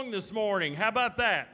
song this morning. How about that?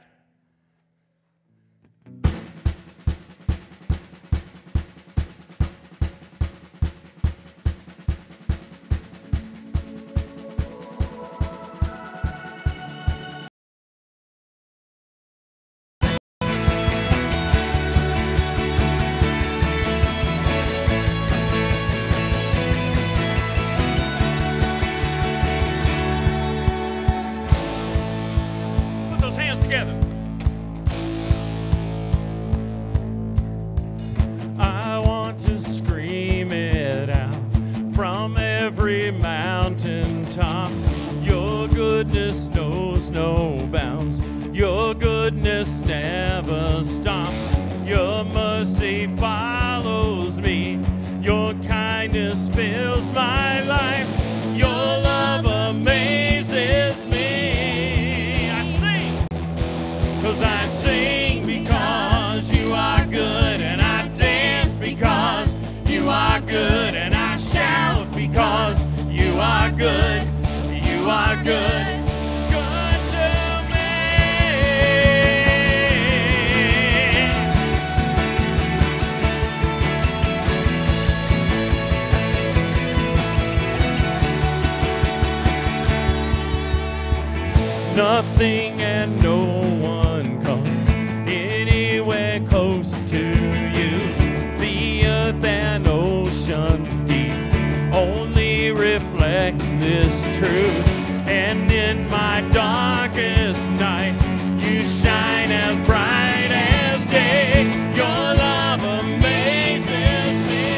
Nothing and no one comes anywhere close to you. The earth and oceans deep only reflect this truth. And in my darkest night, you shine as bright as day. Your love amazes me.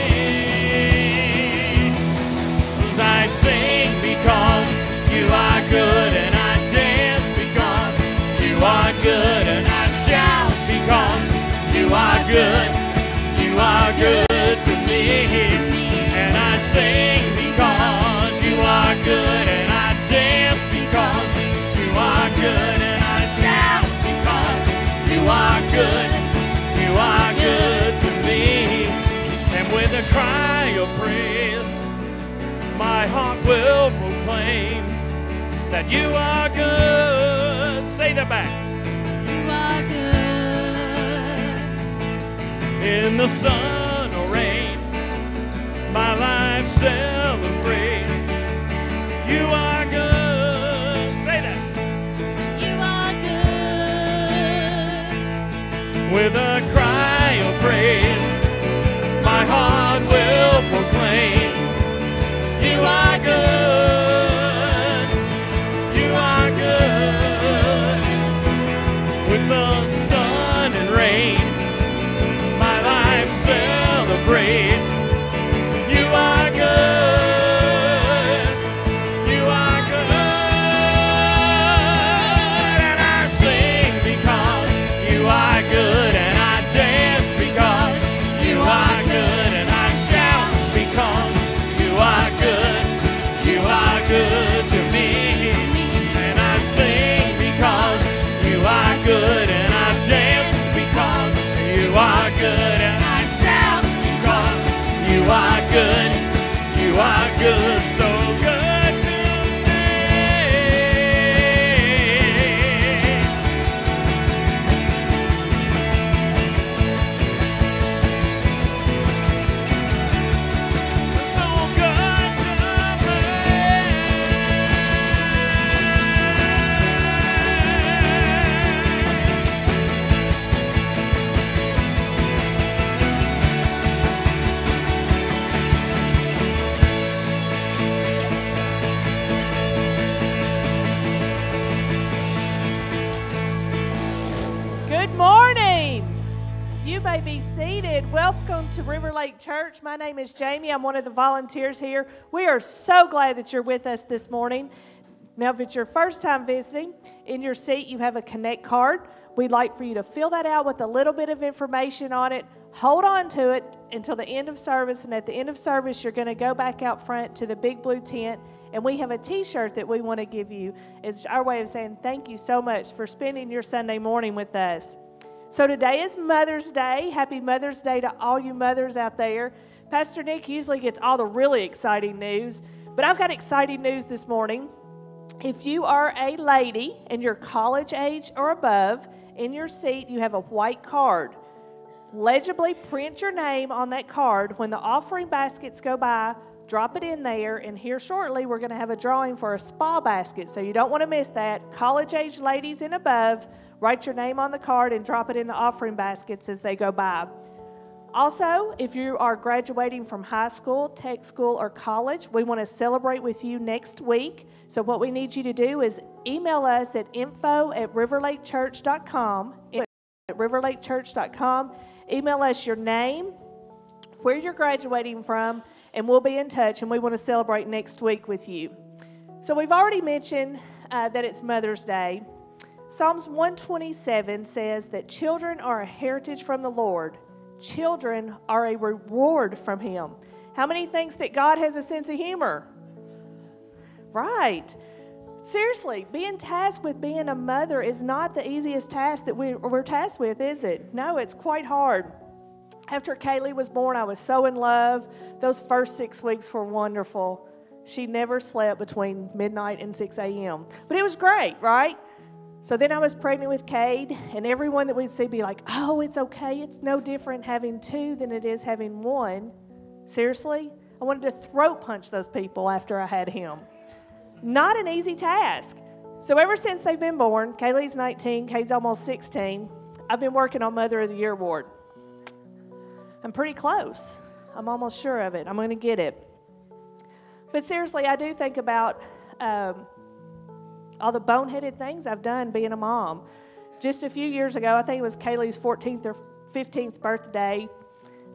'Cause I sing because you are good, and you are good, and I shout because you are good to me. And I sing because you are good, and I dance because you are good, and I shout because you are good to me. And with a cry of praise, my heart will proclaim that you are good. Say that back. You are good. In the sun or rain, my life celebrates. You are good. Say that. You are good. With a cry of praise, my heart will proclaim. You are good. You are good. With the sun and rain, my life celebrates. You are good. You are good. And I sing because you are good, and I dance because you are good, and I shout because you are good. You are good to me. And I sing because you are good, and I dance because you are good, and I shout because you are good. You are good, so good to me. So good to me. Good morning. You may be seated. Welcome to River Lake Church. My name is Jamie. I'm one of the volunteers here. We are so glad that you're with us this morning. Now, if it's your first time visiting, in your seat you have a Connect card. We'd like for you to fill that out with a little bit of information on it. Hold on to it until the end of service, and at the end of service, you're going to go back out front to the big blue tent, and we have a t-shirt that we want to give you. It's our way of saying thank you so much for spending your Sunday morning with us. So today is Mother's Day. Happy Mother's Day to all you mothers out there. Pastor Nick usually gets all the really exciting news, but I've got exciting news this morning. If you are a lady and you're college age or above, in your seat you have a white card. Legibly print your name on that card. When the offering baskets go by, drop it in there, and here shortly we're going to have a drawing for a spa basket, so you don't want to miss that. College-age ladies and above, write your name on the card and drop it in the offering baskets as they go by. Also, if you are graduating from high school, tech school, or college, we want to celebrate with you next week. So what we need you to do is email us at info@riverlakechurch.com, Email us your name, where you're graduating from, and we'll be in touch, and we want to celebrate next week with you. So we've already mentioned that it's Mother's Day. Psalms 127 says that children are a heritage from the Lord. Children are a reward from Him. How many thinks that God has a sense of humor? Right. Seriously, being tasked with being a mother is not the easiest task that we're tasked with, is it? No, it's quite hard. After Kaylee was born, I was so in love. Those first 6 weeks were wonderful. She never slept between midnight and 6 a.m. But it was great, right? So then I was pregnant with Cade, and everyone that we'd see be like, oh, it's okay. It's no different having 2 than it is having 1. Seriously? I wanted to throat punch those people after I had him. Not an easy task. So ever since they've been born, Kaylee's 19, Cade's almost 16, I've been working on Mother of the Year award. I'm pretty close. I'm almost sure of it. I'm going to get it. But seriously, I do think about all the boneheaded things I've done being a mom. Just a few years ago, I think it was Kaylee's 14th or 15th birthday,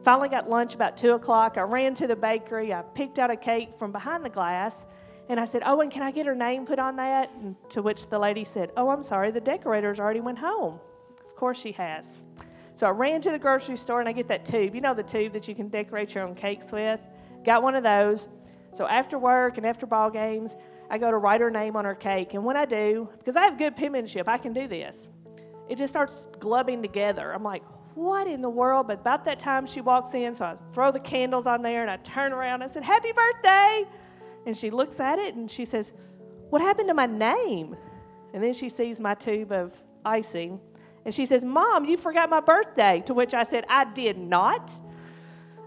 finally got lunch about 2 o'clock. I ran to the bakery. I picked out a cake from behind the glass. And I said, Owen, can I get her name put on that? And to which the lady said, oh, I'm sorry, the decorators already went home. Of course she has. So I ran to the grocery store and I get that tube. You know the tube that you can decorate your own cakes with? Got one of those. So after work and after ball games, I go to write her name on her cake. And when I do, because I have good penmanship, I can do this. It just starts glubbing together. I'm like, what in the world? But about that time she walks in, so I throw the candles on there and I turn around and I said, happy birthday. And she looks at it and she says, what happened to my name? And then she sees my tube of icing. And she says, Mom, you forgot my birthday. To which I said, I did not.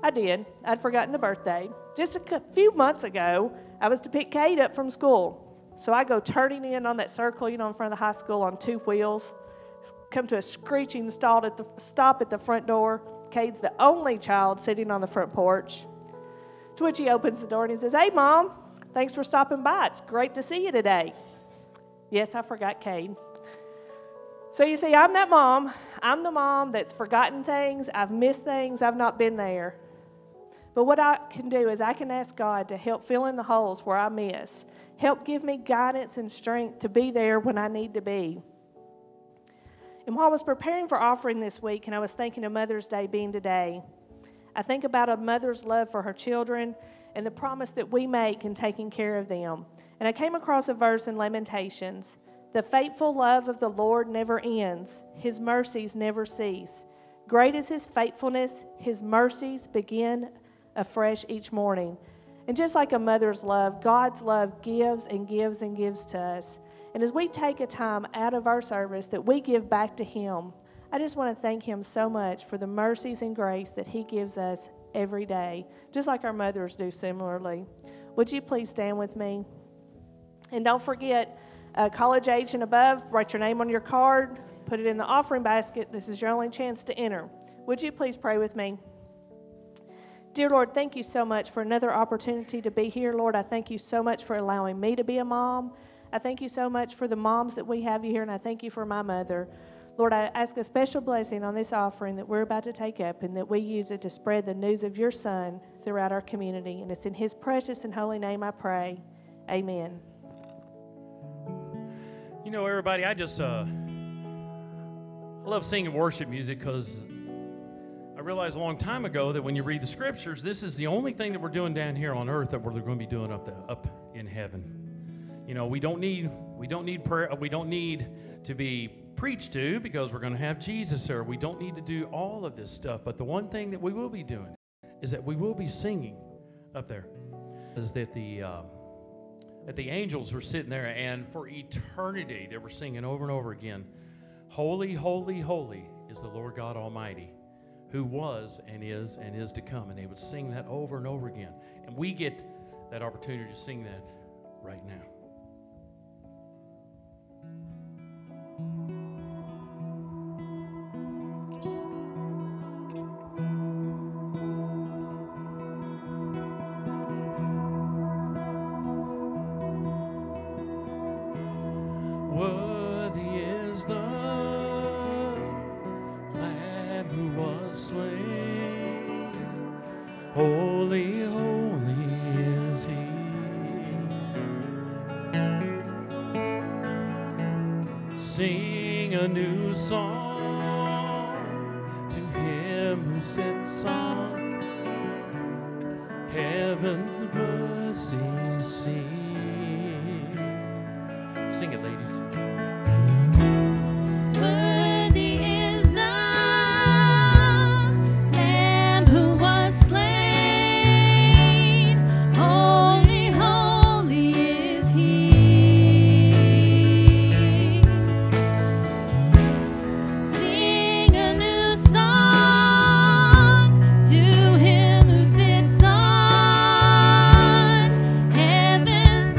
I did. I'd forgotten the birthday. Just a few months ago, I was to pick Kate up from school. So I go turning in on that circle, in front of the high school on 2 wheels. Come to a screeching stop at the front door. Cade's the only child sitting on the front porch. To which he opens the door and he says, hey, Mom. Thanks for stopping by. It's great to see you today. Yes, I forgot Cade. So you see, I'm that mom. I'm the mom that's forgotten things. I've missed things. I've not been there. But what I can do is I can ask God to help fill in the holes where I miss. Help give me guidance and strength to be there when I need to be. And while I was preparing for offering this week and I was thinking of Mother's Day being today, I think about a mother's love for her children and the promise that we make in taking care of them. And I came across a verse in Lamentations. The faithful love of the Lord never ends. His mercies never cease. Great is His faithfulness. His mercies begin afresh each morning. And just like a mother's love, God's love gives and gives and gives to us. And as we take a time out of our service that we give back to Him, I just want to thank Him so much for the mercies and grace that He gives us every day, just like our mothers do similarly. Would you please stand with me? And don't forget, college age and above, write your name on your card, put it in the offering basket. This is your only chance to enter. Would you please pray with me? Dear Lord, thank you so much for another opportunity to be here. Lord, I thank you so much for allowing me to be a mom. I thank you so much for the moms that we have here, and I thank you for my mother. Lord, I ask a special blessing on this offering that we're about to take up and that we use it to spread the news of your Son throughout our community. And it's in His precious and holy name I pray. Amen. Everybody, I love singing worship music because I realized a long time ago that when you read the scriptures, this is the only thing that we're doing down here on earth that we're going to be doing up in heaven. We don't need prayer. We don't need to be preached to because we're going to have Jesus there. We don't need to do all of this stuff. But the one thing that we will be doing is that we will be singing up there. Is that that the angels were sitting there, and for eternity they were singing over and over again, "Holy, holy, holy is the Lord God Almighty, who was and is to come." And they would sing that over and over again. And we get that opportunity to sing that right now. Worthy is the Lamb who was slain. Holy, holy is He. Sing a new song to Him who sits on heaven's mercy seat. Sing it, ladies. Worthy is the Lamb who was slain. Holy, holy is He. Sing a new song to Him who sits on heaven's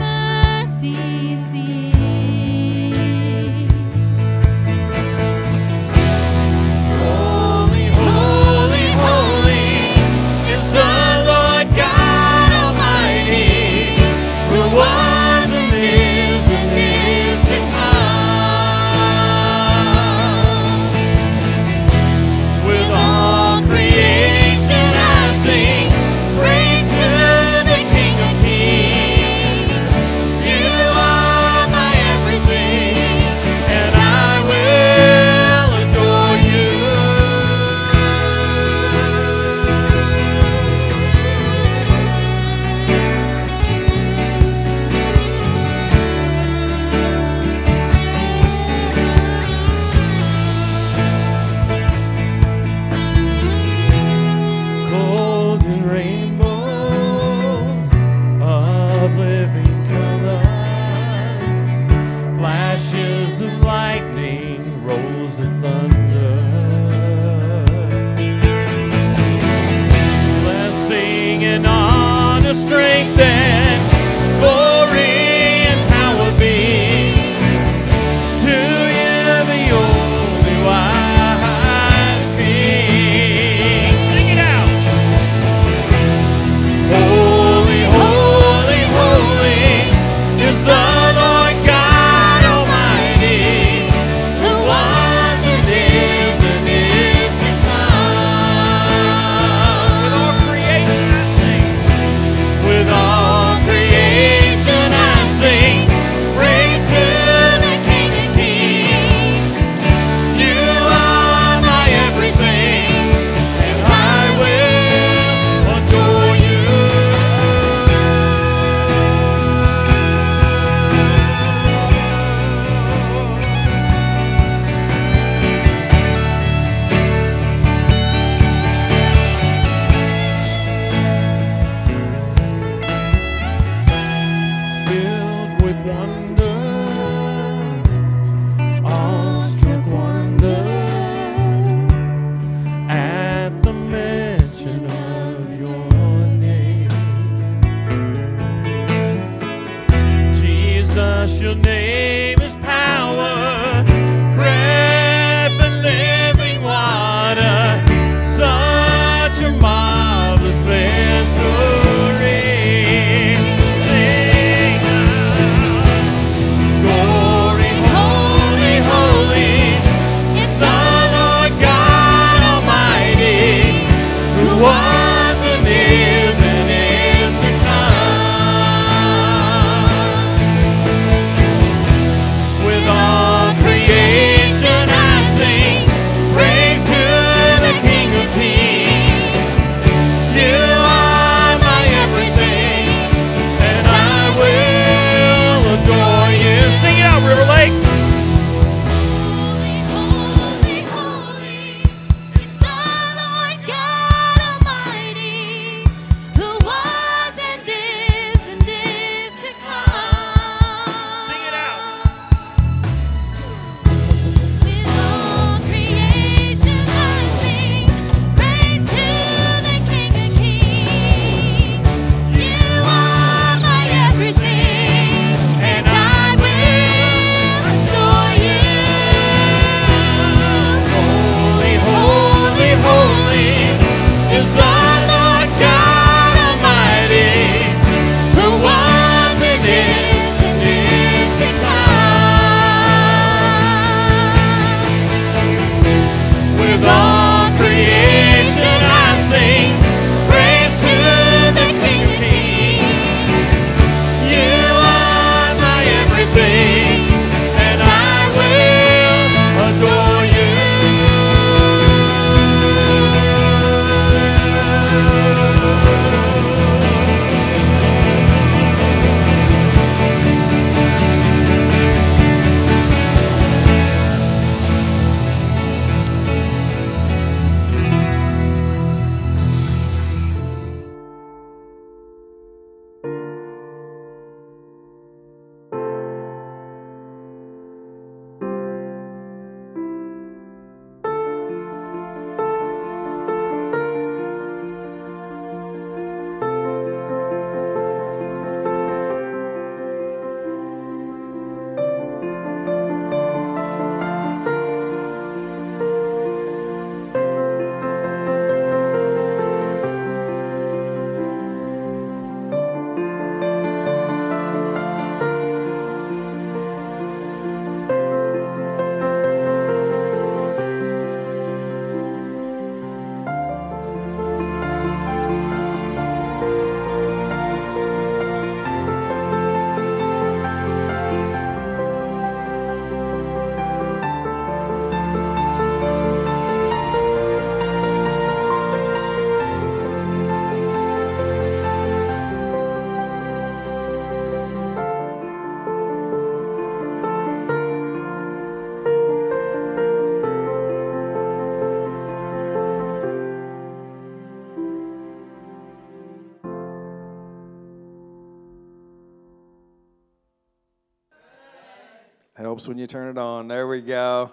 Helps when you turn it on. There we go.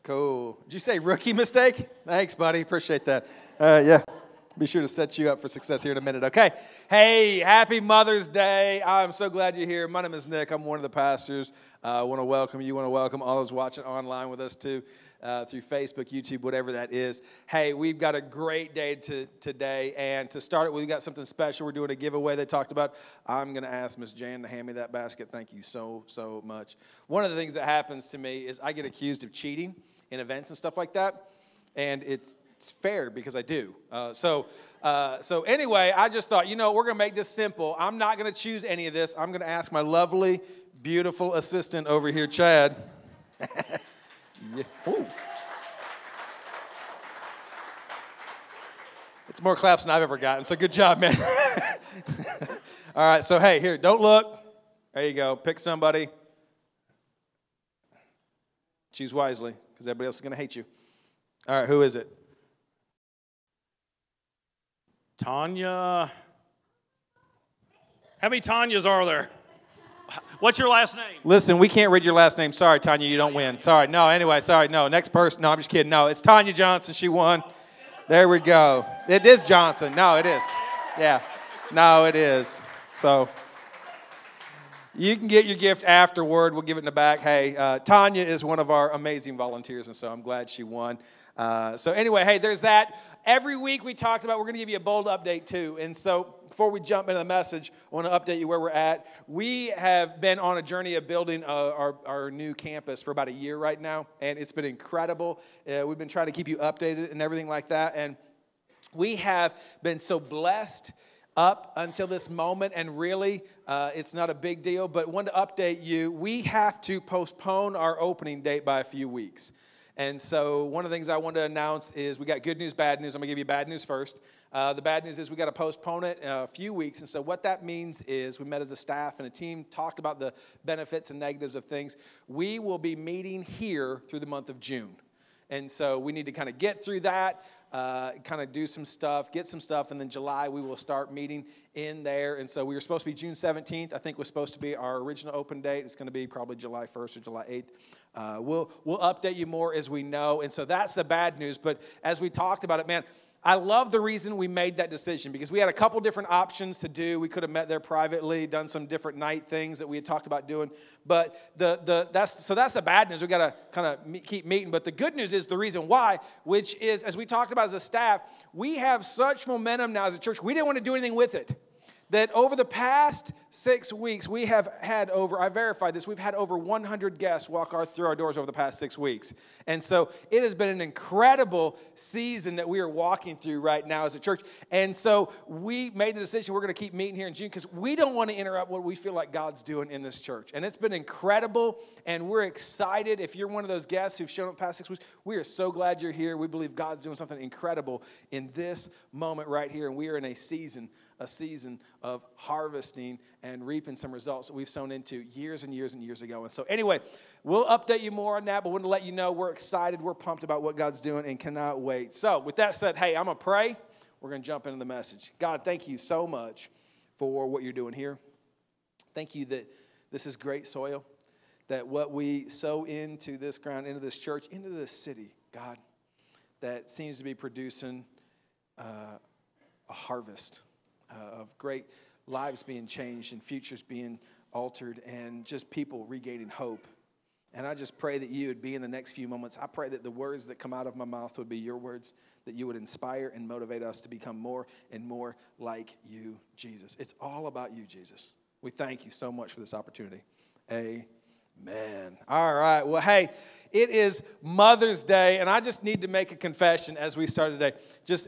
Cool. Did you say rookie mistake? Thanks, buddy. Appreciate that. Yeah. Be sure to set you up for success here in a minute. Okay. Hey, happy Mother's Day. I'm so glad you're here. My name is Nick. I'm one of the pastors. I want to welcome you. Want to welcome all those watching online with us too, through Facebook, YouTube, whatever that is. Hey, we've got a great day today. And to start it, we've got something special. We're doing a giveaway they talked about. I'm going to ask Miss Jan to hand me that basket. Thank you so much. One of the things that happens to me is I get accused of cheating in events and stuff like that. And it's fair because I do. So anyway, I just thought, we're going to make this simple. I'm not going to choose any of this. I'm going to ask my lovely, beautiful assistant over here, Chad. Yeah. Ooh. It's more claps than I've ever gotten, so good job, man. All right, so hey, here, don't look. There you go. Pick somebody. Choose wisely, because everybody else is going to hate you. All right, who is it? Tanya. How many Tanyas are there? What's your last name? Listen, we can't read your last name. Sorry, Tanya, you don't win. Sorry. No, anyway, sorry. No, next person. No, I'm just kidding. No, it's Tanya Johnson. She won. There we go. It is Johnson. No, it is. Yeah. No, it is. So you can get your gift afterward. We'll give it in the back. Hey, Tanya is one of our amazing volunteers, and so I'm glad she won. So anyway, hey, there's that. Every week we talked about we're going to give you a bold update too. And so before we jump into the message, I want to update you where we're at. We have been on a journey of building our new campus for about a year right now, and it's been incredible. We've been trying to keep you updated and everything like that, and we have been so blessed up until this moment, and really, it's not a big deal, but wanted to update you. We have to postpone our opening date by a few weeks. And so one of the things I wanted to announce is we got good news, bad news. I'm going to give you bad news first. The bad news is we got to postpone it a few weeks. And so what that means is we met as a staff and a team, talked about the benefits and negatives of things. We will be meeting here through the month of June. And so we need to kind of get through that, kind of do some stuff, get some stuff, and then July we will start meeting in there. And so we were supposed to be June 17th. I think was supposed to be our original open date. It's going to be probably July 1st or July 8th. We'll update you more as we know. And so that's the bad news. But as we talked about it, man, I love the reason we made that decision because we had a couple different options to do. We could have met there privately, done some different night things that we had talked about doing. But that's the bad news. We got to kind of keep meeting. But the good news is the reason why, which is, as we talked about as a staff, we have such momentum now as a church. We didn't want to do anything with it. That over the past 6 weeks, we have had I verified this, we've had over 100 guests walk through our doors over the past 6 weeks. And so it has been an incredible season that we are walking through right now as a church. And so we made the decision we're going to keep meeting here in June because we don't want to interrupt what we feel like God's doing in this church. And it's been incredible, and we're excited. If you're one of those guests who've shown up the past 6 weeks, we are so glad you're here. We believe God's doing something incredible in this moment right here, and we are in a season of harvesting and reaping some results that we've sown into years and years and years ago. And so anyway, we'll update you more on that, but want to let you know we're excited, we're pumped about what God's doing and cannot wait. So with that said, hey, I'm going to pray. We're going to jump into the message. God, thank you so much for what you're doing here. Thank you that this is great soil, that what we sow into this ground, into this church, into this city, God, that seems to be producing a harvest of great lives being changed and futures being altered and just people regaining hope. And I just pray that you would be in the next few moments. I pray that the words that come out of my mouth would be your words, that you would inspire and motivate us to become more and more like you, Jesus. It's all about you, Jesus. We thank you so much for this opportunity. Amen. All right. Well, hey, it is Mother's Day, and I just need to make a confession as we start today.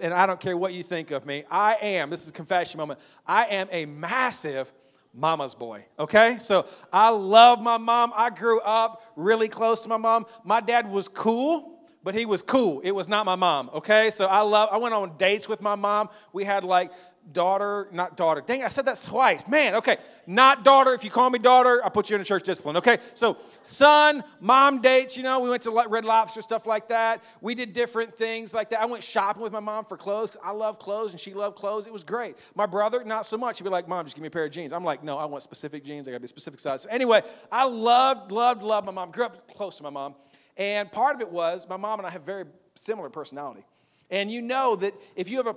And I don't care what you think of me. This is a confession moment, I am a massive mama's boy, okay? So I love my mom. I grew up really close to my mom. My dad was cool, but he was cool. It was not my mom, okay? So I went on dates with my mom. We had like daughter, not daughter. Dang it, I said that twice. Man, okay. Not daughter. If you call me daughter, I'll put you in a church discipline, okay? So son, mom dates, we went to Red Lobster, stuff like that. We did different things like that. I went shopping with my mom for clothes. I love clothes, and she loved clothes. It was great. My brother, not so much. He'd be like, Mom, just give me a pair of jeans. I'm like, no, I want specific jeans. I got to be a specific size. So anyway, I loved my mom. Grew up close to my mom. And part of it was my mom and I have very similar personality. And you know that if you have a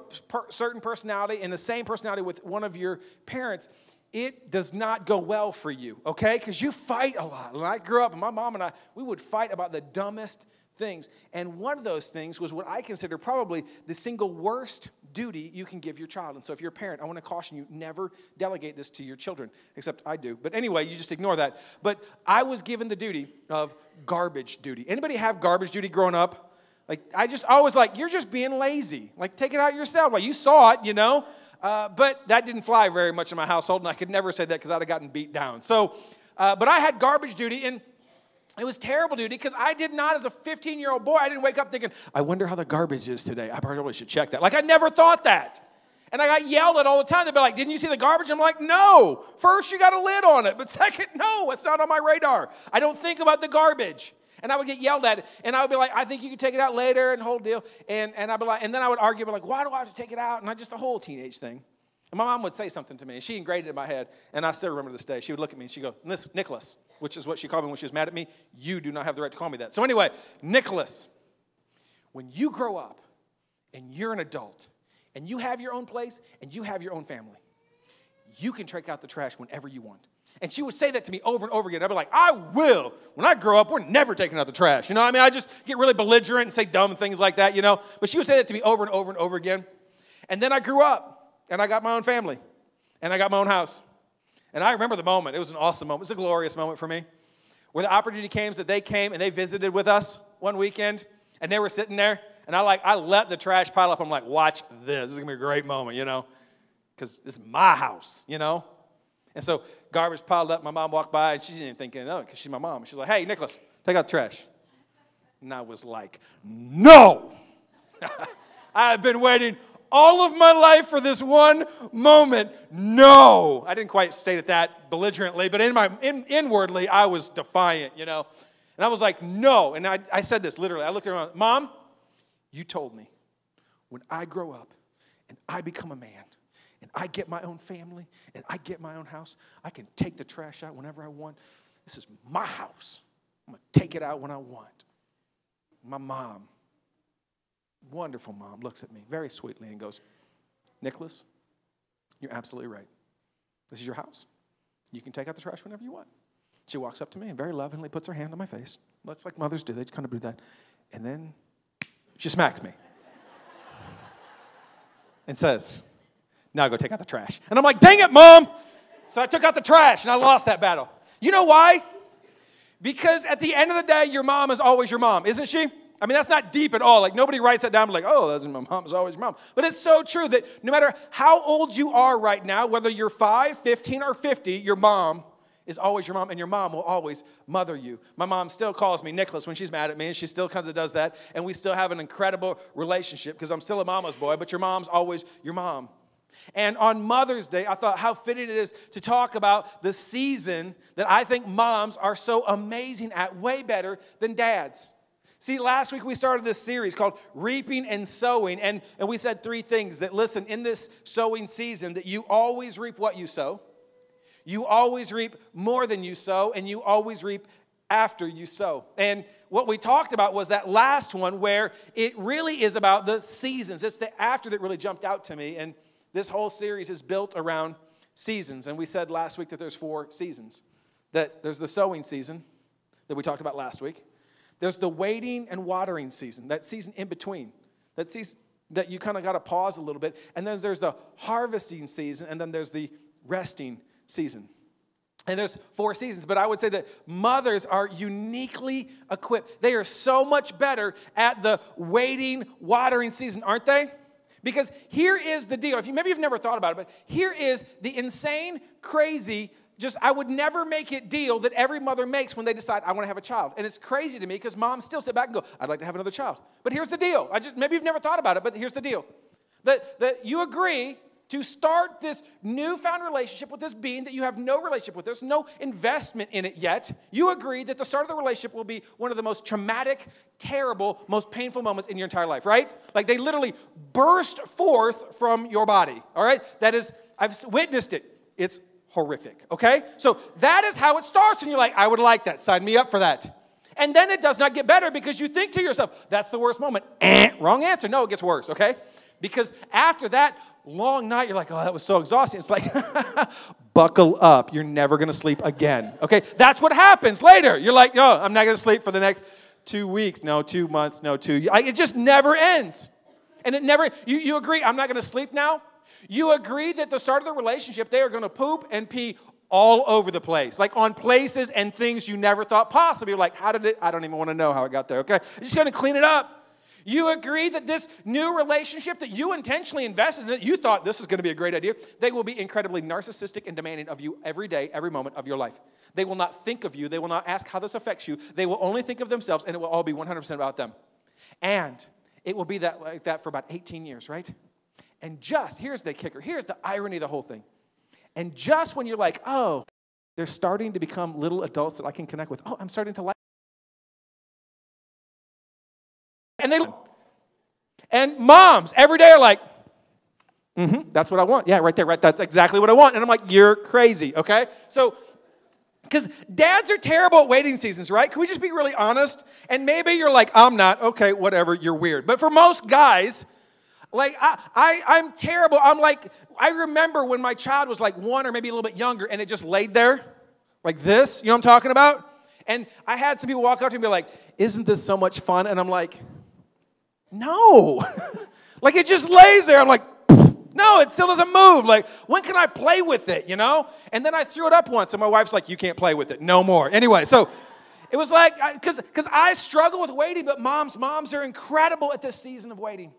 certain personality and the same personality with one of your parents, it does not go well for you, okay? Because you fight a lot. When I grew up, and my mom and I, we would fight about the dumbest things. And one of those things was what I consider probably the single worst duty you can give your child. And so if you're a parent, I want to caution you, never delegate this to your children, except I do. But anyway, you just ignore that. But I was given the duty of garbage duty. Anybody have garbage duty growing up? Like, I was like, you're just being lazy. Like, take it out yourself. Well, you saw it, But that didn't fly very much in my household, and I could never say that because I'd have gotten beat down. So, but I had garbage duty, and it was terrible duty because I did not, as a 15-year-old boy, I didn't wake up thinking, I wonder how the garbage is today. I probably should check that. Like, I never thought that. And I got yelled at all the time. They'd be like, didn't you see the garbage? I'm like, no. First, you got a lid on it. But second, no, it's not on my radar. I don't think about the garbage. And I would get yelled at, and I would be like, I think you can take it out later, and the whole deal. And I'd be like, and then I would argue, like, why do I have to take it out? And just the whole teenage thing. And my mom would say something to me, and she ingrained it in my head, and I still remember this day. She would look at me, and she'd go, Nicholas, which is what she called me when she was mad at me. You do not have the right to call me that. So anyway, Nicholas, when you grow up, and you're an adult, and you have your own place, and you have your own family, you can take out the trash whenever you want. And she would say that to me over and over again. I'd be like, I will. When I grow up, we're never taking out the trash. I just get really belligerent and say dumb things like that, But she would say that to me over and over and over again. And then I grew up, and I got my own family, and I got my own house. And I remember the moment. It was an awesome moment. It was a glorious moment for me, where the opportunity came that they came and they visited with us one weekend, and they were sitting there, and I let the trash pile up. I'm like, watch this. This is going to be a great moment, because this is my house, And so garbage piled up. My mom walked by, and she didn't even think anything of it because she's my mom. She's like, hey, Nicholas, take out the trash. And I was like, no. I've been waiting all of my life for this one moment. No. I didn't quite state it that belligerently, but inwardly, I was defiant, And I was like, no. And I said this literally. I looked around, Mom, you told me when I grow up and I become a man, and I get my own family, and I get my own house, I can take the trash out whenever I want. This is my house. I'm going to take it out when I want. My mom, wonderful mom, looks at me very sweetly and goes, Nicholas, you're absolutely right. This is your house. You can take out the trash whenever you want. She walks up to me and very lovingly puts her hand on my face. That's like mothers do. They just kind of do that. And then she smacks me and says, now go take out the trash. And I'm like, dang it, Mom. So I took out the trash, and I lost that battle. You know why? Because at the end of the day, your mom is always your mom, isn't she? I mean, that's not deep at all. Like, nobody writes that down like, oh, that's my mom is always your mom. But it's so true that no matter how old you are right now, whether you're 5, 15, or 50, your mom is always your mom, and your mom will always mother you. My mom still calls me Nicholas when she's mad at me, and she still comes and does that, and we still have an incredible relationship because I'm still a mama's boy, but your mom's always your mom. And on Mother's Day, I thought how fitting it is to talk about the season that I think moms are so amazing at, way better than dads. See, last week we started this series called Reaping and Sowing, and we said 3 things that, listen, in this sowing season, that you always reap what you sow, you always reap more than you sow, and you always reap after you sow. And what we talked about was that last one where it really is about the seasons. It's the after that really jumped out to me, and this whole series is built around seasons. And we said last week that there's 4 seasons. That there's the sowing season that we talked about last week. There's the waiting and watering season, that season in between. That season that you kind of got to pause a little bit. And then there's the harvesting season, and then there's the resting season. And there's 4 seasons, but I would say that mothers are uniquely equipped. They are so much better at the waiting, watering season, aren't they? Because here is the deal. Maybe you've never thought about it, but here is the insane, crazy, I would never make it deal that every mother makes when they decide, I want to have a child. And it's crazy to me because moms still sit back and go, I'd like to have another child. But here's the deal. Maybe you've never thought about it, but here's the deal. That you agree to start this newfound relationship with this being that you have no relationship with. There's no investment in it yet. You agree that the start of the relationship will be one of the most traumatic, terrible, most painful moments in your entire life, right? Like they literally burst forth from your body, all right? That is, I've witnessed it. It's horrific, okay? So that is how it starts, and you're like, I would like that. Sign me up for that. And then it does not get better because you think to yourself, that's the worst moment. Wrong answer. No, it gets worse, okay? Because after that long night, you're like, oh, that was so exhausting. It's like, buckle up. You're never going to sleep again, okay? That's what happens later. You're like, no, I'm not going to sleep for the next 2 weeks. No, 2 months. No, 2 years. It just never ends. And it never, you agree, I'm not going to sleep now? You agree that the start of the relationship, they are going to poop and pee all over the place, like on places and things you never thought possible. You're like, how did it? I don't even want to know how it got there, okay? I'm just going to clean it up. You agree that this new relationship that you intentionally invested in, that you thought this is going to be a great idea, they will be incredibly narcissistic and demanding of you every day, every moment of your life. They will not think of you. They will not ask how this affects you. They will only think of themselves, and it will all be 100% about them. And it will be like that for about 18 years, right? And just, here's the kicker. Here's the irony of the whole thing. And just when you're like, oh, they're starting to become little adults that I can connect with. Oh, I'm starting to like. And moms every day are like, that's what I want. Yeah, right there, right. That's exactly what I want. And I'm like, you're crazy, okay? So, because dads are terrible at waiting seasons, right? Can we just be really honest? And maybe you're like, I'm not. Okay, whatever, you're weird. But for most guys, like, I'm terrible. I'm like, I remember when my child was like 1 or maybe a little bit younger, and it just laid there like this. You know what I'm talking about? And I had some people walk up to me and be like, isn't this so much fun? And I'm like, no. Like, it just lays there. I'm like, no, it still doesn't move. Like, when can I play with it, you know? And then I threw it up once, and my wife's like, you can't play with it. No more. Anyway, so it was like, because I struggle with waiting, but moms are incredible at this season of waiting.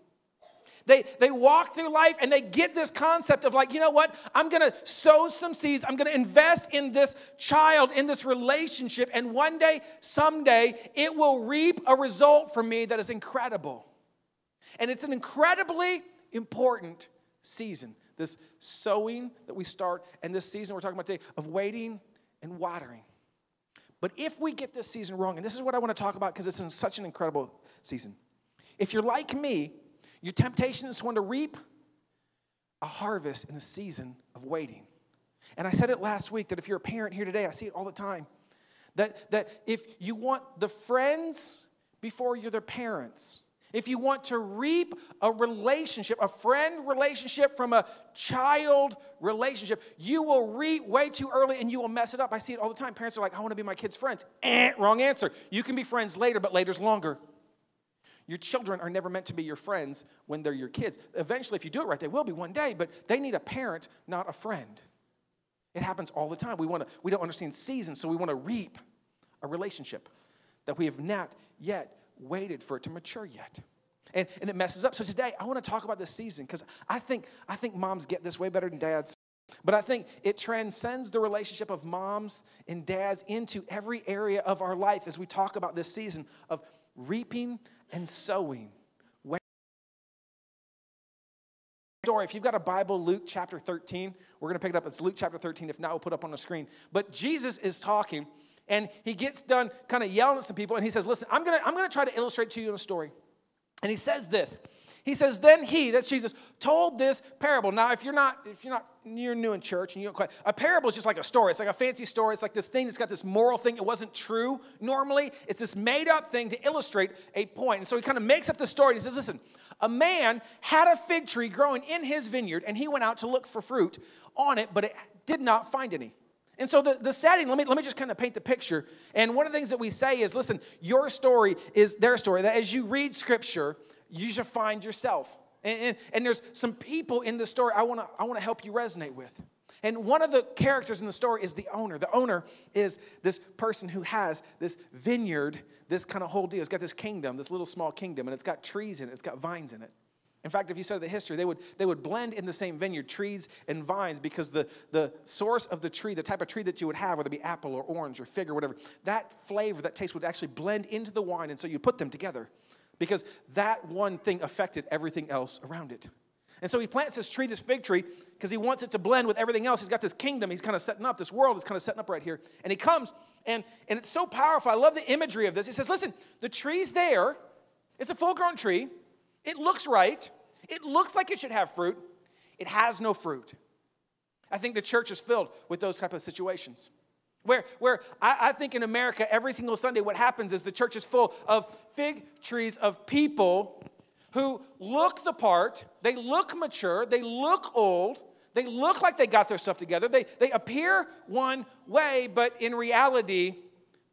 They walk through life and they get this concept of like, you know what? I'm going to sow some seeds. I'm going to invest in this child, in this relationship. And one day, someday, it will reap a result for me that is incredible. And it's an incredibly important season. This sowing that we start and this season we're talking about today of waiting and watering. But if we get this season wrong, and this is what I want to talk about because it's in such an incredible season. If you're like me, your temptation is to reap a harvest in a season of waiting. And I said it last week that if you're a parent here today, I see it all the time, that if you want the friends before you're their parents, if you want to reap a relationship, a friend relationship from a child relationship, you will reap way too early and you will mess it up. I see it all the time. Parents are like, I want to be my kid's friends. Wrong answer. You can be friends later, but later's longer. Your children are never meant to be your friends when they're your kids. Eventually, if you do it right, they will be one day, but they need a parent, not a friend. It happens all the time. We don't understand seasons, so we want to reap a relationship that we have not yet waited for it to mature yet. And it messes up. So today, I want to talk about this season because I think moms get this way better than dads. But I think it transcends the relationship of moms and dads into every area of our life as we talk about this season of reaping and sowing. Story. If you've got a Bible, Luke chapter 13, we're going to pick it up. It's Luke chapter 13. If not, we'll put it up on the screen. But Jesus is talking, and he gets done kind of yelling at some people, and he says, listen, I'm going to try to illustrate to you in a story. And he says this. He says, then he, that's Jesus, told this parable. Now, if you're new in church and you don't quite, a parable is just like a story. It's like a fancy story. It's like this thing that's got this moral thing. It wasn't true normally. It's this made up thing to illustrate a point. And so he kind of makes up the story. And he says, listen, a man had a fig tree growing in his vineyard, and he went out to look for fruit on it, but it did not find any. And so the setting, let me just kind of paint the picture. And one of the things that we say is, listen, your story is their story. That as you read Scripture, you should find yourself. And there's some people in the story I want to help you resonate with. And one of the characters in the story is the owner. The owner is this person who has this vineyard, this kind of whole deal. It's got this kingdom, this little small kingdom, and it's got trees in it. It's got vines in it. In fact, if you study the history, they would blend in the same vineyard, trees and vines, because the source of the tree, the type of tree that you would have, whether it be apple or orange or fig or whatever, that flavor, that taste would actually blend into the wine, and so you put them together because that one thing affected everything else around it. And so he plants this tree, this fig tree, because he wants it to blend with everything else. He's got this kingdom he's kind of setting up. This world is kind of setting up right here. And he comes, and it's so powerful. I love the imagery of this. He says, listen, the tree's there. It's a full-grown tree. It looks right. It looks like it should have fruit. It has no fruit. I think the church is filled with those type of situations. Where I think in America, every single Sunday, what happens is the church is full of fig trees of people who look the part, they look mature, they look old, they look like they got their stuff together, they appear one way, but in reality,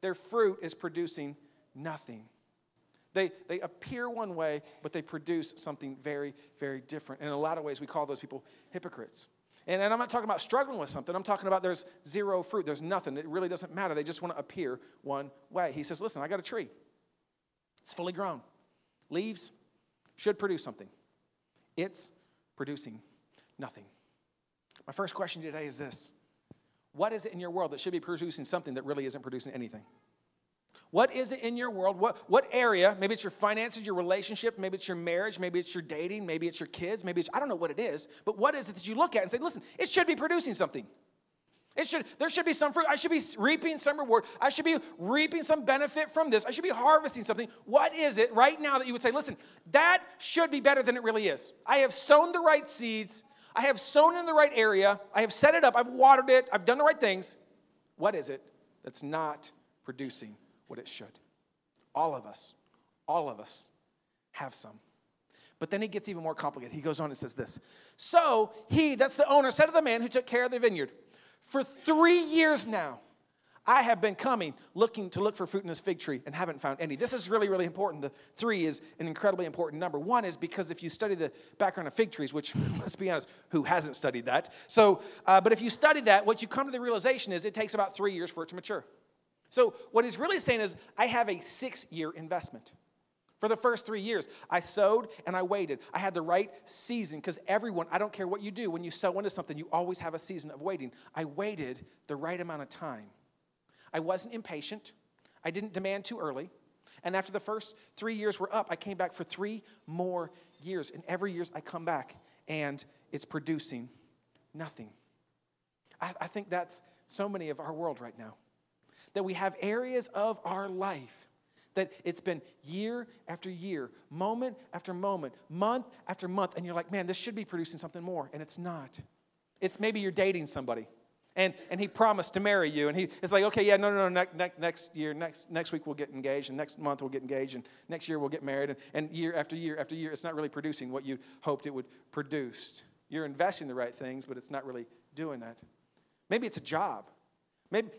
their fruit is producing nothing. They appear one way, but they produce something very, very different. And in a lot of ways, we call those people hypocrites. And I'm not talking about struggling with something. I'm talking about there's zero fruit. There's nothing. It really doesn't matter. They just want to appear one way. He says, listen, I got a tree. It's fully grown. Leaves should produce something. It's producing nothing. My first question today is this. What is it in your world that should be producing something that really isn't producing anything? What is it in your world? What area? Maybe it's your finances, your relationship. Maybe it's your marriage. Maybe it's your dating. Maybe it's your kids. Maybe it's, I don't know what it is. But what is it that you look at and say, listen, it should be producing something. There should be some fruit. I should be reaping some reward. I should be reaping some benefit from this. I should be harvesting something. What is it right now that you would say, listen, that should be better than it really is? I have sown the right seeds. I have sown in the right area. I have set it up. I've watered it. I've done the right things. What is it that's not producing what it should? All of us have some. But then he gets even more complicated. He goes on and says this. So he, that's the owner, said to the man who took care of the vineyard, for 3 years now, I have been coming looking to look for fruit in this fig tree and haven't found any. This is really, really important. The 3 is an incredibly important number. 1 is because if you study the background of fig trees, which, let's be honest, who hasn't studied that? So, but if you study that, what you come to the realization is it takes about 3 years for it to mature. So what he's really saying is I have a 6-year investment. For the first 3 years, I sowed and I waited. I had the right season because everyone, I don't care what you do, when you sow into something, you always have a season of waiting. I waited the right amount of time. I wasn't impatient. I didn't demand too early. And after the first 3 years were up, I came back for 3 more years. And every year I come back and it's producing nothing. I think that's so many of our world right now. That we have areas of our life that it's been year after year, moment after moment, month after month, and you're like, man, this should be producing something more, and it's not. It's maybe you're dating somebody, and he promised to marry you, and it's like, okay, yeah, no, next year, next week we'll get engaged, and next month we'll get engaged, and next year we'll get married, and year after year after year, it's not really producing what you hoped it would produce. You're investing the right things, but it's not really doing that. Maybe it's a job.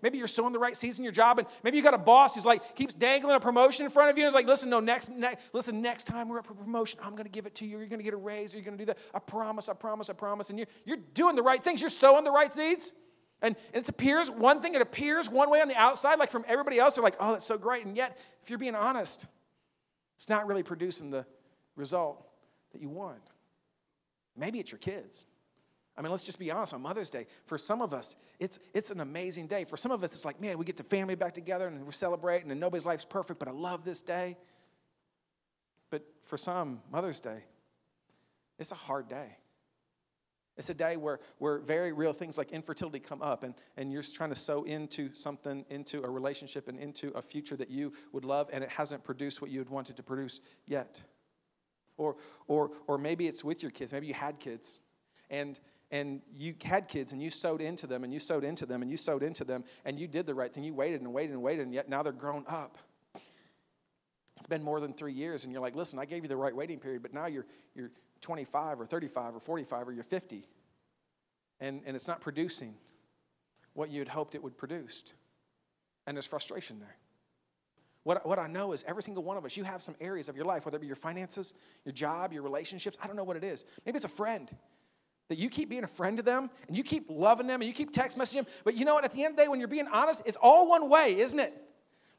Maybe you're sowing the right seeds in your job, and maybe you got a boss who's like keeps dangling a promotion in front of you, and it's like, listen, no, next time we're up for promotion, I'm going to give it to you. You're going to get a raise. Or you're going to do that. I promise. And you're doing the right things. You're sowing the right seeds, and it appears one thing. It appears one way on the outside, like from everybody else. They're like, oh, that's so great, and yet, if you're being honest, it's not really producing the result that you want. Maybe it's your kids. I mean, let's just be honest, on Mother's Day, for some of us, it's an amazing day. For some of us, it's like, man, we get the family back together and we're celebrating and nobody's life's perfect, but I love this day. But for some, Mother's Day, it's a hard day. It's a day where very real things like infertility come up and you're trying to sow into something, into a relationship and into a future that you would love, and it hasn't produced what you had wanted to produce yet. Or maybe it's with your kids. Maybe you had kids. And you had kids, and you sowed into them, and you sowed into them, and you sowed into them, and you did the right thing. You waited and waited and waited, and yet now they're grown up. It's been more than 3 years, and you're like, listen, I gave you the right waiting period, but now you're 25 or 35 or 45 or you're 50, and it's not producing what you had hoped it would produce, and there's frustration there. What I know is every single one of us, you have some areas of your life, whether it be your finances, your job, your relationships, I don't know what it is. Maybe it's a friend. That you keep being a friend to them, and you keep loving them, and you keep text messaging them. But you know what? At the end of the day, when you're being honest, it's all one way, isn't it?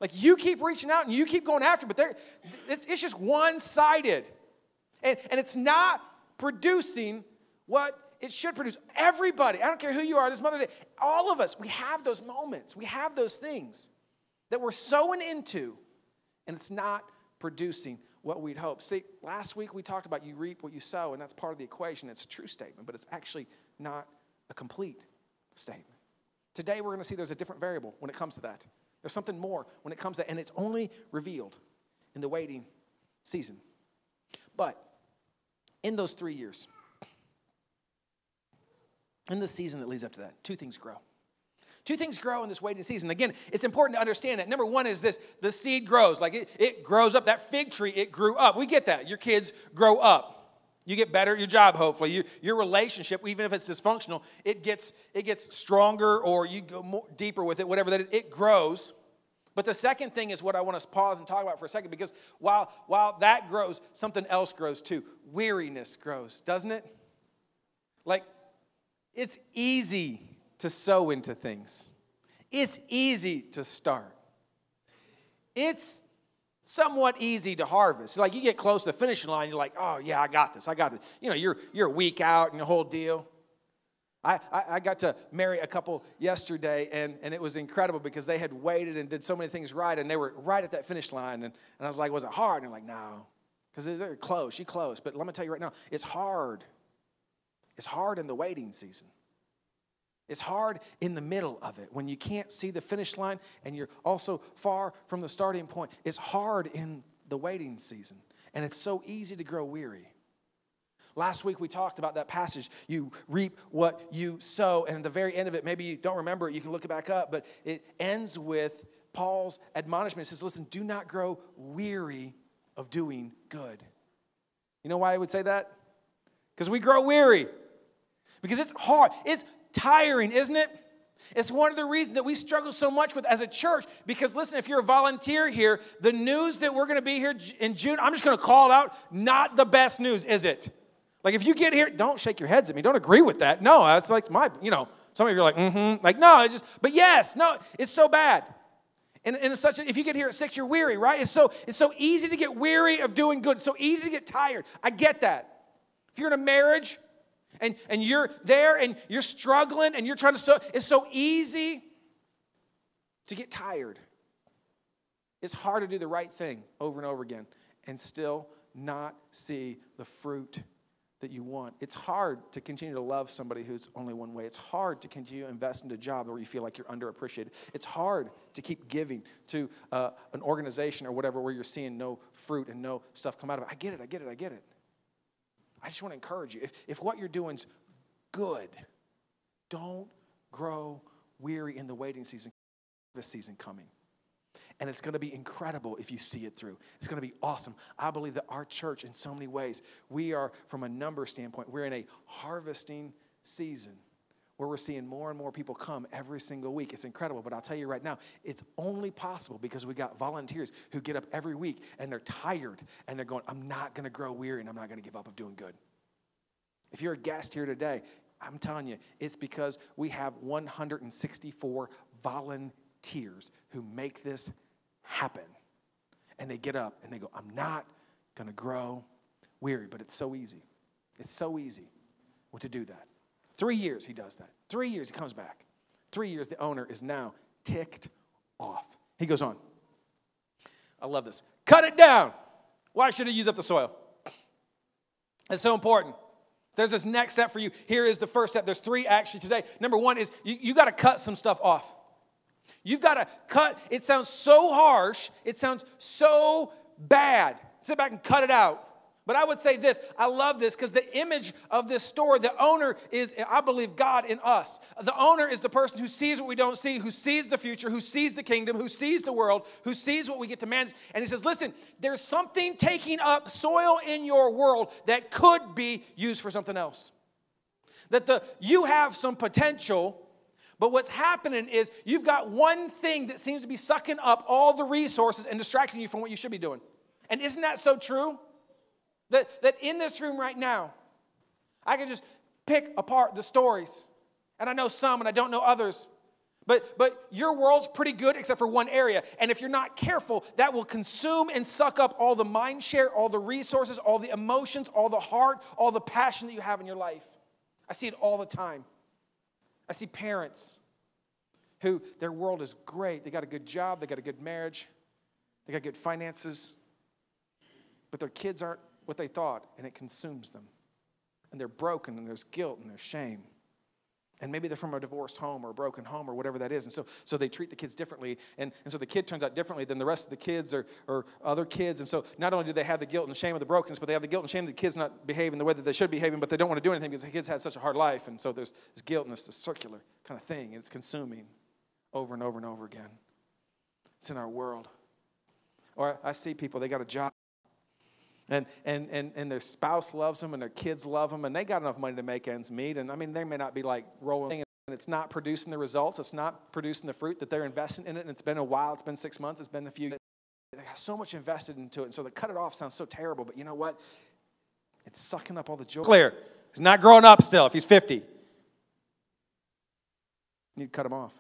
Like you keep reaching out, and you keep going after, but it's just one-sided. And it's not producing what it should produce. Everybody, I don't care who you are, this Mother's Day, all of us, we have those moments. We have those things that we're sowing into, and it's not producing what we'd hope. See, last week we talked about you reap what you sow, and that's part of the equation. It's a true statement, but it's actually not a complete statement. Today we're going to see there's a different variable when it comes to that. There's something more when it comes to that, and it's only revealed in the waiting season. But in those 3 years, in the season that leads up to that, two things grow. Two things grow in this waiting season. Again, it's important to understand that. Number one is this: the seed grows. Like it grows up. That fig tree, it grew up. We get that. Your kids grow up. You get better at your job, hopefully. Your relationship, even if it's dysfunctional, it gets stronger, or you go more deeper with it, whatever that is. It grows. But the second thing is what I want to pause and talk about for a second, because while that grows, something else grows too. Weariness grows, doesn't it? Like, it's easy to sow into things. It's easy to start. It's somewhat easy to harvest. Like, you get close to the finishing line, you're like, oh yeah, I got this. You know, you're a week out and the whole deal. I got to marry a couple yesterday, and it was incredible because they had waited and did so many things right, and they were right at that finish line. And I was like, was it hard? And they're like, no, because they're close. She close. But let me tell you right now, it's hard. It's hard in the waiting season. It's hard in the middle of it when you can't see the finish line and you're also far from the starting point. It's hard in the waiting season, and it's so easy to grow weary. Last week we talked about that passage, you reap what you sow, and at the very end of it, maybe you don't remember it, you can look it back up, but it ends with Paul's admonishment. It says, listen, do not grow weary of doing good. You know why I would say that? Because we grow weary. Because it's hard. It's tiring, isn't it? It's one of the reasons that we struggle so much with as a church. Because listen, if you're a volunteer here, the news that we're going to be here in June, I'm just going to call it out, not the best news, is it? Like, if you get here, don't shake your heads at me. Don't agree with that. No, that's like some of you are like, mm-hmm. Like, no, but yes, no, it's so bad. And it's such if you get here at 6, you're weary, right? It's so easy to get weary of doing good. It's so easy to get tired. I get that. If you're in a marriage, and you're there and you're struggling and you're trying to sow, it's so easy to get tired. It's hard to do the right thing over and over again and still not see the fruit that you want. It's hard to continue to love somebody who's only one way. It's hard to continue to invest in a job where you feel like you're underappreciated. It's hard to keep giving to an organization or whatever where you're seeing no fruit and no stuff come out of it. I get it. I just want to encourage you. If what you're doing is good, don't grow weary in the waiting season. This season coming. And it's going to be incredible if you see it through. It's going to be awesome. I believe that our church, in so many ways, we are, from a number standpoint, we're in a harvesting season where we're seeing more and more people come every single week. It's incredible, but I'll tell you right now, it's only possible because we got volunteers who get up every week and they're tired and they're going, I'm not going to grow weary and I'm not going to give up of doing good. If you're a guest here today, I'm telling you, it's because we have 164 volunteers who make this happen. And they get up and they go, I'm not going to grow weary, but it's so easy. It's so easy to do that. 3 years he does that. 3 years he comes back. 3 years the owner is now ticked off. He goes on. I love this. Cut it down. Why should it use up the soil? It's so important. There's this next step for you. Here is the first step. There's 3 actually today. Number 1 is you got to cut some stuff off. You've got to cut. It sounds so harsh. It sounds so bad. Sit back and cut it out. But I would say this, I love this because the image of this story, the owner is, I believe, God in us. The owner is the person who sees what we don't see, who sees the future, who sees the kingdom, who sees the world, who sees what we get to manage. And he says, listen, there's something taking up soil in your world that could be used for something else. You have some potential, but what's happening is you've got one thing that seems to be sucking up all the resources and distracting you from what you should be doing. And isn't that so true? That in this room right now, I can just pick apart the stories. And I know some and I don't know others. But your world's pretty good except for one area. And if you're not careful, that will consume and suck up all the mind share, all the resources, all the emotions, all the heart, all the passion that you have in your life. I see it all the time. I see parents who their world is great. They got a good job. They got a good marriage. They got good finances. but their kids aren't what they thought, and it consumes them. And they're broken, and there's guilt, and there's shame. And maybe they're from a divorced home or a broken home or whatever that is. And so they treat the kids differently. And so the kid turns out differently than the rest of the kids or other kids. And so not only do they have the guilt and shame of the brokenness, but they have the guilt and shame that the kids not behaving the way that they should be behaving, but they don't want to do anything because the kids had such a hard life. And so there's this guilt and this circular kind of thing. And it's consuming over and over and over again. It's in our world. Or I see people, they got a job. And their spouse loves them and their kids love them and they got enough money to make ends meet. And I mean, they may not be like rolling and it's not producing the results. It's not producing the fruit that they're investing in it. And it's been a while. It's been 6 months. It's been a few. They got so much invested into it. And so to cut it off sounds so terrible. But you know what? It's sucking up all the joy. Clear. He's not growing up still if he's 50. You need to cut him off.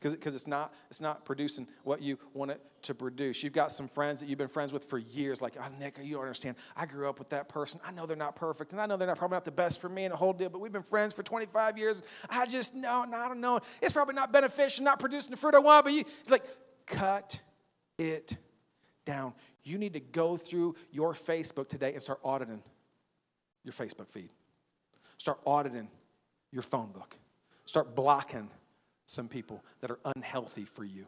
Because it's not producing what you want it to produce. You've got some friends that you've been friends with for years. Like, oh, Nick, you don't understand. I grew up with that person. I know they're not perfect. And I know they're probably not the best for me and the whole deal. But we've been friends for 25 years. I just know, and I don't know. It's probably not beneficial, not producing the fruit I want. But it's like, cut it down. You need to go through your Facebook today and start auditing your Facebook feed. Start auditing your phone book. Start blocking some people that are unhealthy for you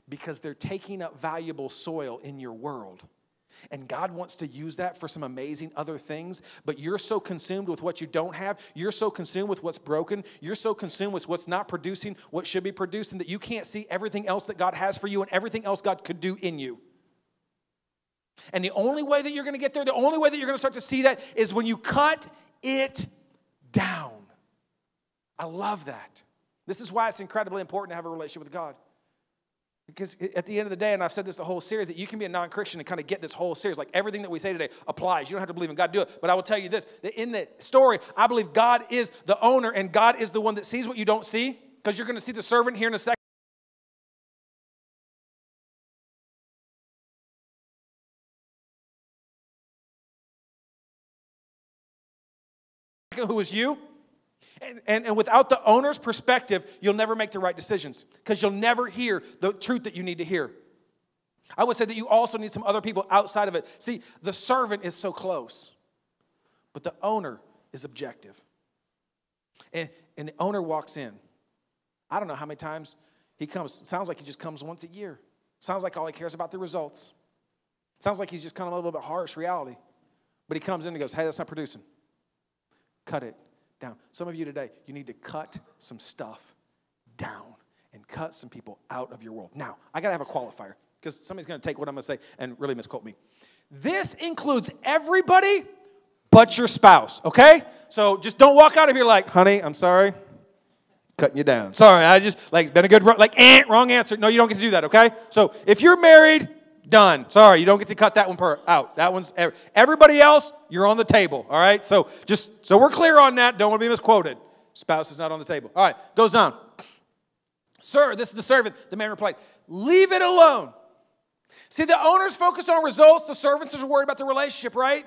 because they're taking up valuable soil in your world. And God wants to use that for some amazing other things, but you're so consumed with what you don't have. You're so consumed with what's broken. You're so consumed with what's not producing what should be producing that you can't see everything else that God has for you and everything else God could do in you. And the only way that you're going to get there, the only way that you're going to start to see that is when you cut it down. I love that. This is why it's incredibly important to have a relationship with God. Because at the end of the day, and I've said this the whole series, that you can be a non-Christian and kind of get this whole series. Like everything that we say today applies. You don't have to believe in God to do it. But I will tell you this, that in the story, I believe God is the owner and God is the one that sees what you don't see. Because you're going to see the servant here in a second. Who was you? And without the owner's perspective, you'll never make the right decisions because you'll never hear the truth that you need to hear. I would say that you also need some other people outside of it. See, the servant is so close, but the owner is objective. And the owner walks in. I don't know how many times he comes. It sounds like he just comes once a year. Sounds like all he cares about the results. Sounds like he's just kind of a little bit harsh reality. But he comes in and goes, hey, that's not producing. Cut it down. Some of you today, you need to cut some stuff down and cut some people out of your world. Now, I got to have a qualifier because somebody's going to take what I'm going to say and really misquote me. This includes everybody but your spouse, okay? So just don't walk out of here like, honey, I'm sorry, cutting you down. Sorry, I just, been a good, wrong answer. No, you don't get to do that, okay? So if you're married, done. Sorry, you don't get to cut that one out. That one's, everybody else, you're on the table, all right? So just, so we're clear on that. Don't want to be misquoted. Spouse is not on the table. All right, goes on. Sir, this is the servant. The man replied, leave it alone. See, the owner's focused on results. The servants are worried about the relationship, right?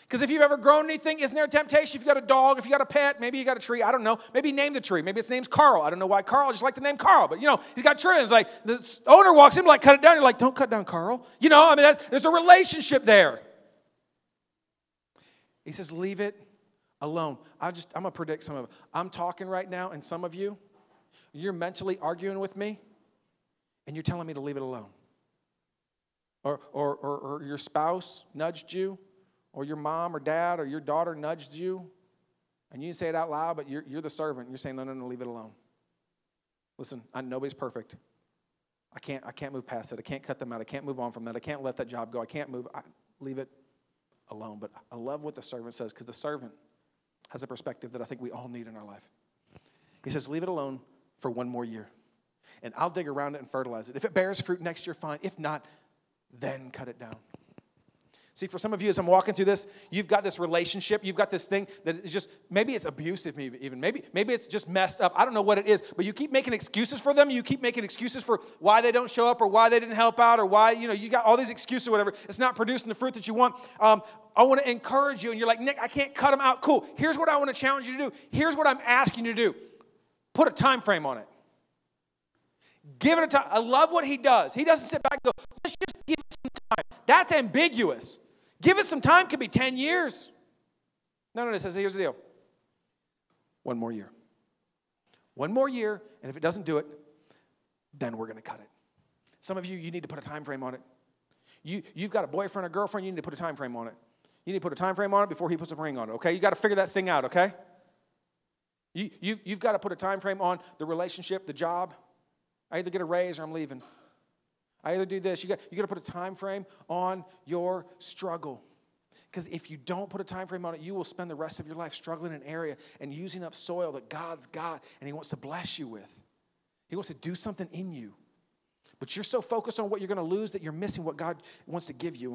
Because if you've ever grown anything, isn't there a temptation? If you got a dog, if you got a pet, maybe you got a tree, I don't know. Maybe name the tree. Maybe its name's Carl. I don't know why Carl. I just like the name Carl. But, he's got a tree. It's like the owner walks in, cut it down. You're like, don't cut down Carl. There's a relationship there. He says, leave it alone. I'm going to predict some of it. I'm talking right now, and some of you, you're mentally arguing with me, and you're telling me to leave it alone. Or your spouse nudged you. Or your mom or dad or your daughter nudged you, and you didn't say it out loud, but you're the servant. You're saying, no, leave it alone. Listen, nobody's perfect. I can't move past it. I can't cut them out. I can't move on from that. I can't let that job go. I can't move. Leave it alone. But I love what the servant says because the servant has a perspective that I think we all need in our life. He says, leave it alone for one more year, and I'll dig around it and fertilize it. If it bears fruit next year, fine. If not, then cut it down. See, for some of you, as I'm walking through this, you've got this relationship. You've got this thing that is just, maybe it's abusive even. Maybe it's just messed up. I don't know what it is, but you keep making excuses for them. You keep making excuses for why they don't show up or why they didn't help out or why, you got all these excuses or whatever. It's not producing the fruit that you want. I want to encourage you, and you're like, Nick, I can't cut them out. Cool. Here's what I want to challenge you to do. Here's what I'm asking you to do. Put a time frame on it. Give it a time. I love what he does. He doesn't sit back and go, let's just give time. That's ambiguous. Give it some time could be 10 years. No, it says, here's the deal. 1 more year. 1 more year, and if it doesn't do it, then we're going to cut it. Some of you, you need to put a time frame on it. You've got a boyfriend or girlfriend, you need to put a time frame on it. You need to put a time frame on it before he puts a ring on it, okay? You got to figure that thing out, okay? You've got to put a time frame on the relationship, the job. I either get a raise or I'm leaving. I either do this. You got to put a time frame on your struggle. Because if you don't put a time frame on it, you will spend the rest of your life struggling in an area and using up soil that God's got and he wants to bless you with. He wants to do something in you. But you're so focused on what you're going to lose that you're missing what God wants to give you.